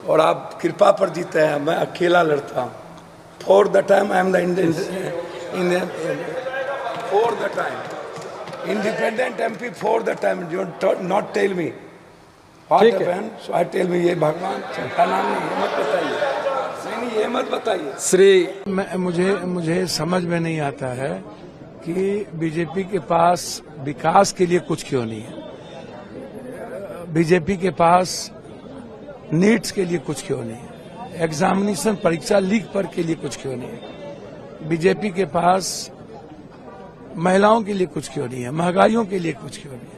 और आप कृपा पर जीते हैं। मैं अकेला लड़ता हूँ। For the time I am the Indian for the time independent MP for the time not tell me what happened so I tell me ये भगवान का नाम नहीं, ये मत बताइए। नहीं ये मत बताइए श्री मुझे समझ में नहीं आता है कि बीजेपी के पास विकास के लिए कुछ क्यों नहीं है, बीजेपी के पास नीट्स के लिए कुछ क्यों नहीं है, एग्जामिनेशन परीक्षा लीक पर के लिए कुछ क्यों नहीं है, बीजेपी के पास महिलाओं के लिए कुछ क्यों नहीं है, महंगाइयों के लिए कुछ क्यों नहीं है।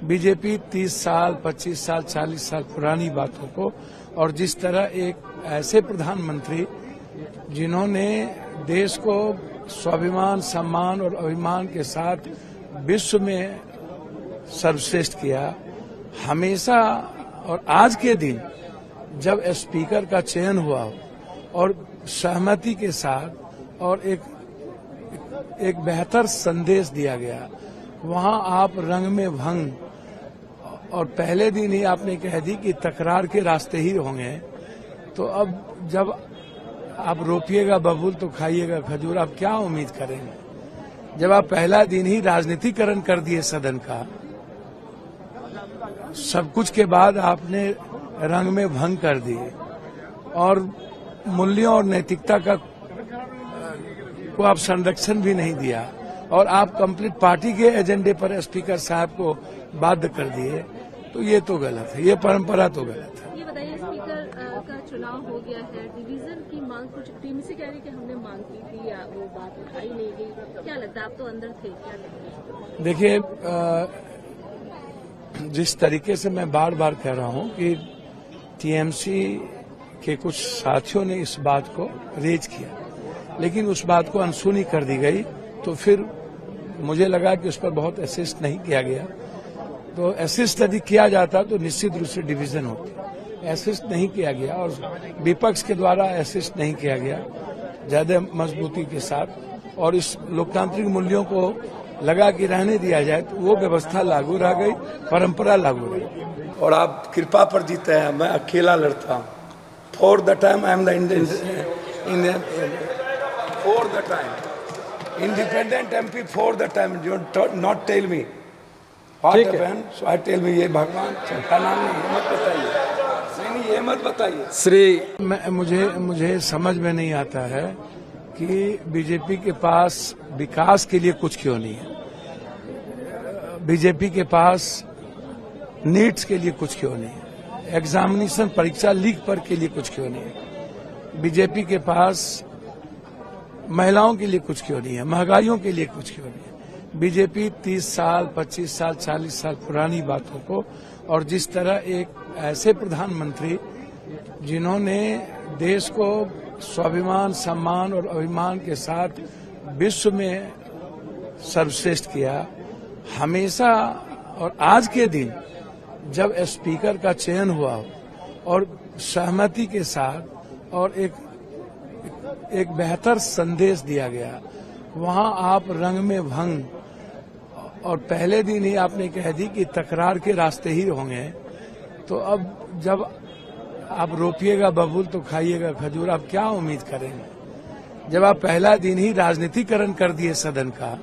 बीजेपी 30 साल 25 साल 40 साल पुरानी बातों को और जिस तरह एक ऐसे प्रधानमंत्री जिन्होंने देश को स्वाभिमान सम्मान और अभिमान के साथ विश्व में सर्वश्रेष्ठ किया, हमेशा और आज के दिन जब स्पीकर का चयन हुआ और सहमति के साथ और एक बेहतर संदेश दिया गया, वहां आप रंग में भंग और पहले दिन ही आपने कह दी कि तकरार के रास्ते ही होंगे। तो अब जब आप रोपिएगा बबूल तो खाइएगा खजूर, आप क्या उम्मीद करेंगे? जब आप पहला दिन ही राजनीतिकरण कर दिए सदन का, सब कुछ के बाद आपने रंग में भंग कर दिए और मूल्यों और नैतिकता को आप संरक्षण भी नहीं दिया और आप कंप्लीट पार्टी के एजेंडे पर स्पीकर साहब को बाध्य कर दिए, तो ये तो गलत है, ये परंपरा तो गलत है। ये बताइए, स्पीकर का चुनाव हो गया है, डिवीजन की मांग कुछ टीम से कह रही कि हमने मांग की थी या वो बात उठाई नहीं गई, क्या लगता है? आप तो अंदर थे, क्या लगता है? देखिए, जिस तरीके से मैं बार बार कह रहा हूं कि टीएमसी के कुछ साथियों ने इस बात को रेज किया, लेकिन उस बात को अनसुनी कर दी गई, तो फिर मुझे लगा कि उस पर बहुत असिस्ट नहीं किया गया। तो असिस्ट यदि किया जाता तो निश्चित रूप से डिवीजन होती। असिस्ट नहीं किया गया और विपक्ष के द्वारा असिस्ट नहीं किया गया ज्यादा मजबूती के साथ, और इस लोकतांत्रिक मूल्यों को लगा कि रहने दिया जाए, तो वो व्यवस्था लागू रह गई, परंपरा लागू रही। और आप कृपा पर जीते हैं। मैं अकेला लड़ता हूँ। For the time I am the Indian for the time independent MP for the time not tell me what happened so I tell me ये भगवान का नाम नहीं, ये मत बताइए। नहीं ये मत बताइए। श्री मुझे समझ में नहीं आता है कि बीजेपी के पास विकास के लिए कुछ क्यों नहीं है, बीजेपी के पास नीट्स के लिए कुछ क्यों नहीं है, एग्जामिनेशन परीक्षा लीक पर के लिए कुछ क्यों नहीं है, बीजेपी के पास महिलाओं के लिए कुछ क्यों नहीं है, महंगाइयों के लिए कुछ क्यों नहीं है। बीजेपी 30 साल 25 साल 40 साल पुरानी बातों को और जिस तरह एक ऐसे प्रधानमंत्री जिन्होंने देश को स्वाभिमान सम्मान और अभिमान के साथ विश्व में सर्वश्रेष्ठ किया, हमेशा और आज के दिन जब स्पीकर का चयन हुआ और सहमति के साथ और एक बेहतर संदेश दिया गया, वहां आप रंग में भंग और पहले दिन ही आपने कह दी कि तकरार के रास्ते ही होंगे। तो अब जब आप रोपिएगा बबूल तो खाइएगा खजूर, आप क्या उम्मीद करेंगे? जब आप पहला दिन ही राजनीतिकरण कर दिए सदन का,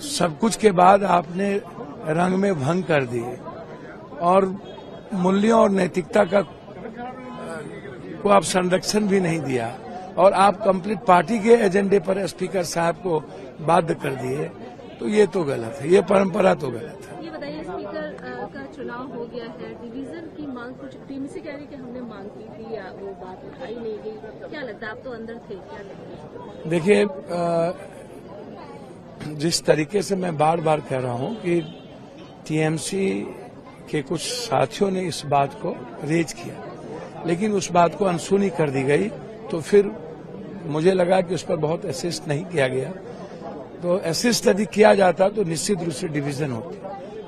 सब कुछ के बाद आपने रंग में भंग कर दिए और मूल्यों और नैतिकता को आप संरक्षण भी नहीं दिया और आप कंप्लीट पार्टी के एजेंडे पर स्पीकर साहब को बाध्य कर दिए, तो ये तो गलत है, ये परंपरा तो गलत है। ये बताइए, स्पीकर का चुनाव हो गया है, डिवीजन की मांग कुछ टीम से कह रही कि हमने मांग की थी या वो बात उठाई नहीं गई, क्या लगता है? आप तो अंदर थे, क्या लगता है? देखिए, जिस तरीके से मैं बार बार कह रहा हूं कि टीएमसी के कुछ साथियों ने इस बात को रेज किया, लेकिन उस बात को अनसुनी कर दी गई, तो फिर मुझे लगा कि उस पर बहुत असिस्ट नहीं किया गया। तो असिस्ट यदि किया जाता तो निश्चित रूप से डिवीजन होती।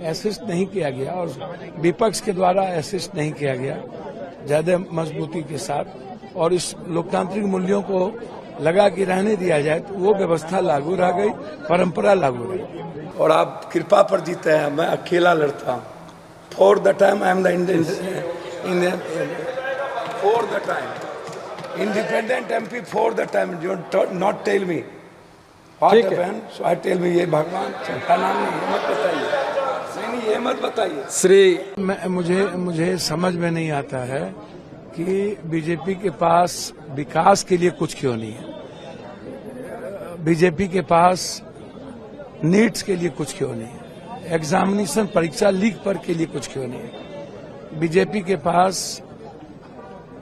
असिस्ट नहीं किया गया और विपक्ष के द्वारा असिस्ट नहीं किया गया ज्यादा मजबूती के साथ, और इस लोकतांत्रिक मूल्यों को लगा कि रहने दिया जाए, तो वो व्यवस्था लागू रह गई, परंपरा लागू रही। और आप कृपा पर जीते हैं। मैं अकेला लड़ता हूँ। For the time I am the in the, for the time. Independent MP for the time. You not tell me what ठीक है। happened. So I tell me ये भगवान का नाम नहीं, ये मत बताइए। नहीं ये मत बताइए। श्री मुझे समझ में नहीं आता है कि बीजेपी के पास विकास के लिए कुछ क्यों नहीं है। बीजेपी के पास नीट्स के लिए कुछ क्यों नहीं है। एग्जामिनेशन परीक्षा लीक पर के लिए कुछ क्यों नहीं है। बीजेपी के पास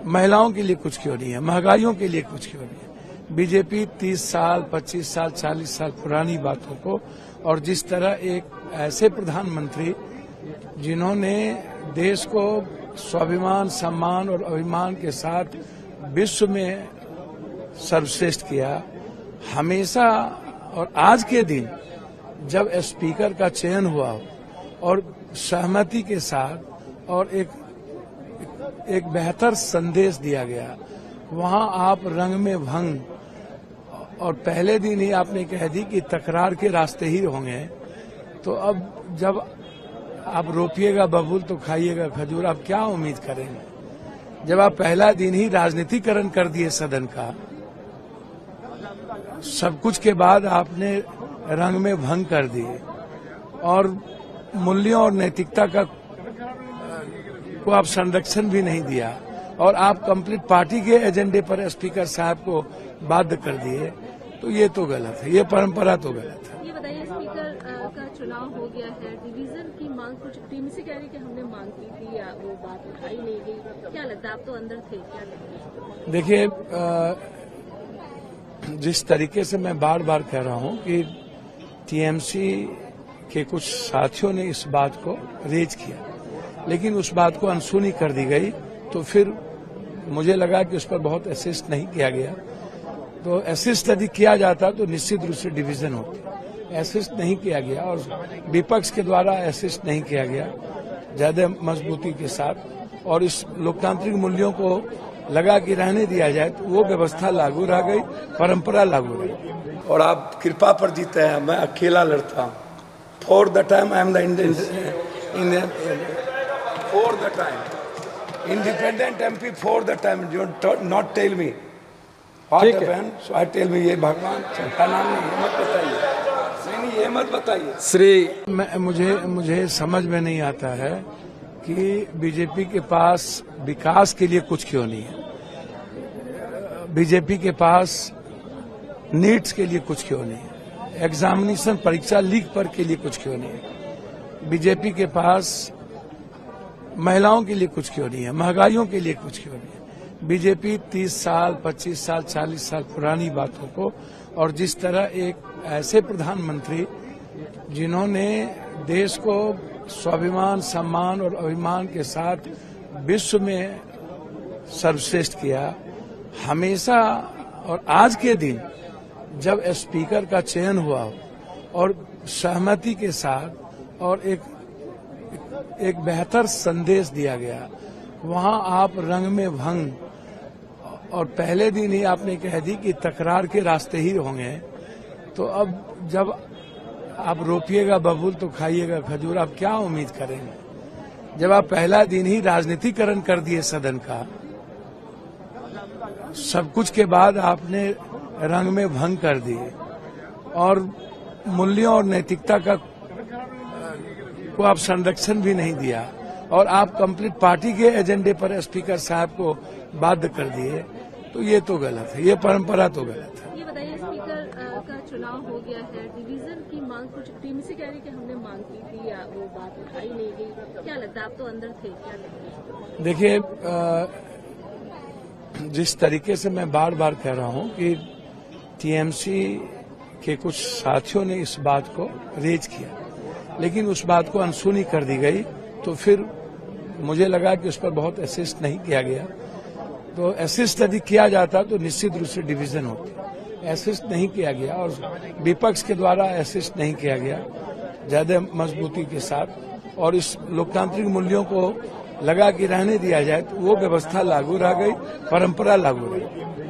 महिलाओं के लिए कुछ क्यों नहीं है। महंगाइयों के लिए कुछ क्यों नहीं है। बीजेपी 30 साल 25 साल 40 साल पुरानी बातों को, और जिस तरह एक ऐसे प्रधानमंत्री जिन्होंने देश को स्वाभिमान सम्मान और अभिमान के साथ विश्व में सर्वश्रेष्ठ किया, हमेशा और आज के दिन जब स्पीकर का चयन हुआ और सहमति के साथ और एक बेहतर संदेश दिया गया, वहां आप रंग में भंग, और पहले दिन ही आपने कह दी कि तकरार के रास्ते ही होंगे। तो अब जब आप रोपिएगा बबूल तो खाइएगा खजूर, आप क्या उम्मीद करेंगे जब आप पहला दिन ही राजनीतिकरण कर दिए सदन का। सब कुछ के बाद आपने रंग में भंग कर दिए और मूल्यों और नैतिकता को आप संरक्षण भी नहीं दिया, और आप कंप्लीट पार्टी के एजेंडे पर स्पीकर साहब को बाध्य कर दिए। तो ये तो गलत है, ये परंपरा तो गलत है। ये बताइए, स्पीकर का चुनाव हो गया है, डिवीजन की मांग कुछ टीम से कह रही कि हमने मांग की थी या वो बात उठाई नहीं गई, क्या लगता है? आप तो अंदर थे, क्या लगता है? देखिए, जिस तरीके से मैं बार बार कह रहा हूं कि टीएमसी के कुछ साथियों ने इस बात को रेज किया, लेकिन उस बात को अनसुनी कर दी गई, तो फिर मुझे लगा कि उस पर बहुत असिस्ट नहीं किया गया। तो असिस्ट यदि किया जाता तो निश्चित रूप से डिवीजन होती। असिस्ट नहीं किया गया और विपक्ष के द्वारा असिस्ट नहीं किया गया ज्यादा मजबूती के साथ, और इस लोकतांत्रिक मूल्यों को लगा कि रहने दिया जाए, तो वो व्यवस्था लागू रह गई, परंपरा लागू रह गई। और आप कृपा पर जीते हैं, मैं अकेला लड़ता हूँ। For the time I am the Indian for the time independent MP for the time. You not tell me what ठीक है। Happened. So I tell me ये भगवान का नाम नहीं, ये मत बताइए। नहीं ये मत बताइए। श्री मुझे समझ में नहीं आता है कि बीजेपी के पास विकास के लिए कुछ क्यों नहीं है। बीजेपी के पास नीट्स के लिए कुछ क्यों नहीं है। एग्जामिनेशन परीक्षा लीक पर के लिए कुछ क्यों नहीं है। बीजेपी के पास महिलाओं के लिए कुछ क्यों नहीं है। महंगाइयों के लिए कुछ क्यों नहीं है। बीजेपी 30 साल 25 साल 40 साल पुरानी बातों को, और जिस तरह एक ऐसे प्रधानमंत्री जिन्होंने देश को स्वाभिमान सम्मान और अभिमान के साथ विश्व में सर्वश्रेष्ठ किया, हमेशा और आज के दिन जब स्पीकर का चयन हुआ और सहमति के साथ और एक बेहतर संदेश दिया गया, वहां आप रंग में भंग, और पहले दिन ही आपने कह दी कि तकरार के रास्ते ही होंगे। तो अब जब आप रोपिएगा बबूल तो खाइएगा खजूर, आप क्या उम्मीद करेंगे जब आप पहला दिन ही राजनीतिकरण कर दिए सदन का। सब कुछ के बाद आपने रंग में भंग कर दिए और मूल्यों और नैतिकता को आप संरक्षण भी नहीं दिया, और आप कंप्लीट पार्टी के एजेंडे पर स्पीकर साहब को बाध्य कर दिए। तो ये तो गलत है, ये परंपरा तो गलत है। ये बताइए, स्पीकर का चुनाव हो गया है, डिवीजन की मांग कुछ टीम से कह रही कि हमने मांग की थी या वो बात उठाई नहीं गई, क्या लगता है? आप तो अंदर थे, क्या लगता है? देखिए, जिस तरीके से मैं बार बार कह रहा हूं कि टीएमसी के कुछ साथियों ने इस बात को रेज किया, लेकिन उस बात को अनसुनी कर दी गई, तो फिर मुझे लगा कि उस पर बहुत असिस्ट नहीं किया गया। तो असिस्ट यदि किया जाता तो निश्चित रूप से डिवीजन होती। असिस्ट नहीं किया गया और विपक्ष के द्वारा असिस्ट नहीं किया गया ज्यादा मजबूती के साथ, और इस लोकतांत्रिक मूल्यों को लगा कि रहने दिया जाए, तो वो व्यवस्था लागू रह गई, परंपरा लागू रह गई।